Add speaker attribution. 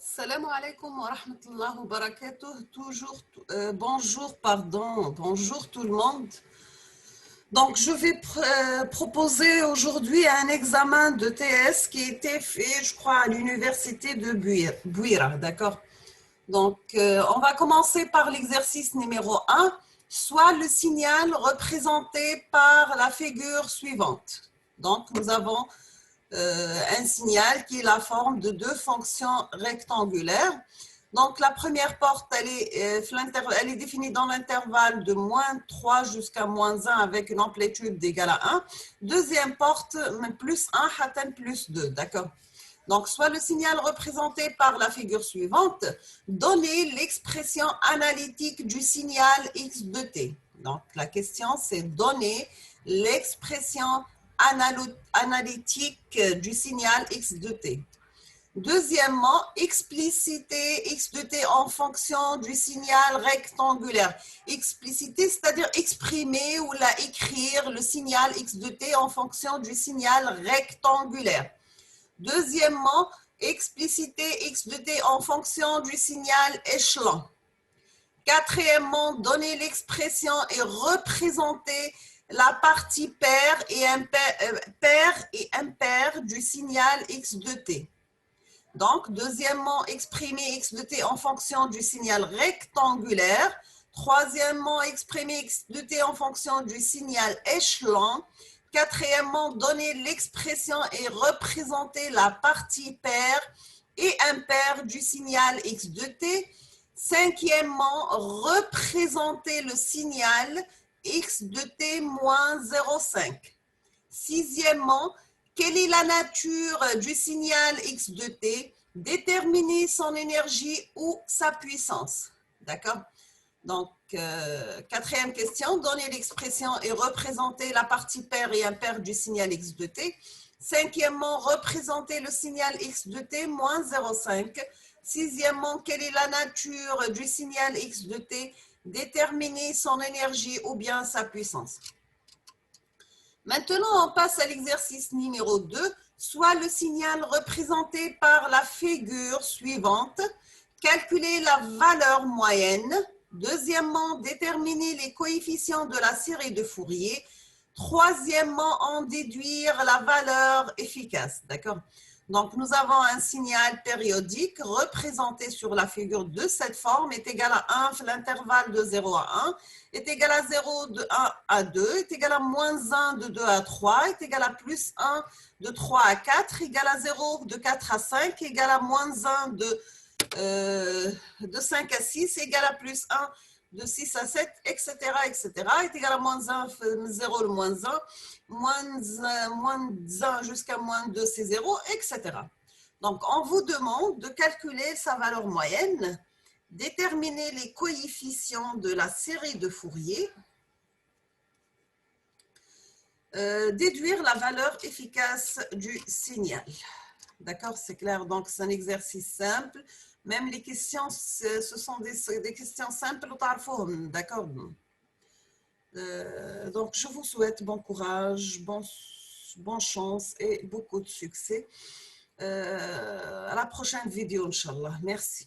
Speaker 1: Salam alaikum wa rahmatullahi wa barakatuh. Bonjour tout le monde. Donc, je vais proposer aujourd'hui un examen de TS qui a été fait, je crois, à l'université de Bouira, d'accord? Donc, on va commencer par l'exercice numéro 1, soit le signal représenté par la figure suivante. Donc, nous avons un signal qui est la forme de deux fonctions rectangulaires. Donc, la première porte, elle est définie dans l'intervalle de -3 jusqu'à -1 avec une amplitude d'égale à 1. Deuxième porte, +1 atteint +2, d'accord? Donc, soit le signal représenté par la figure suivante, donnez l'expression analytique du signal x de t. Donc, la question, c'est donner l'expression analytique du signal x de t. Deuxièmement, expliciter x de t en fonction du signal rectangulaire. Expliciter, c'est-à-dire exprimer ou écrire le signal x de t en fonction du signal rectangulaire. Deuxièmement, expliciter x de t en fonction du signal échelon. Quatrièmement, donner l'expression et représenter la partie paire et impaire du signal x de t. Donc, deuxièmement, exprimer x de t en fonction du signal rectangulaire. Troisièmement, exprimer x de t en fonction du signal échelon. Quatrièmement, donner l'expression et représenter la partie paire et impaire du signal x de t. Cinquièmement, représenter le signal x de t moins 0,5. Sixièmement, quelle est la nature du signal x de t? Déterminer son énergie ou sa puissance. D'accord? Donc, quatrième question, donner l'expression et représenter la partie paire et impaire du signal x de t. Cinquièmement, représenter le signal x de t moins 0,5. Sixièmement, quelle est la nature du signal x de t? Déterminer son énergie ou bien sa puissance. Maintenant, on passe à l'exercice numéro 2, soit le signal représenté par la figure suivante. Calculer la valeur moyenne. Deuxièmement, déterminer les coefficients de la série de Fourier. Troisièmement, en déduire la valeur efficace. D'accord? Donc, nous avons un signal périodique représenté sur la figure de cette forme est égal à 1, l'intervalle de 0 à 1, est égal à 0 de 1 à 2, est égal à -1 de 2 à 3, est égal à +1 de 3 à 4, égal à 0 de 4 à 5, égal à -1 de 5 à 6, égal à +1 de 6 à 7, etc., etc., est égal à -1, 0 le -1, -1 jusqu'à -2, c'est 0, etc. Donc, on vous demande de calculer sa valeur moyenne, déterminer les coefficients de la série de Fourier, déduire la valeur efficace du signal. D'accord, c'est clair. Donc, c'est un exercice simple. Même les questions, ce sont des questions simples, d'accord. Donc, je vous souhaite bon courage, bonne chance et beaucoup de succès. À la prochaine vidéo, Inch'Allah. Merci.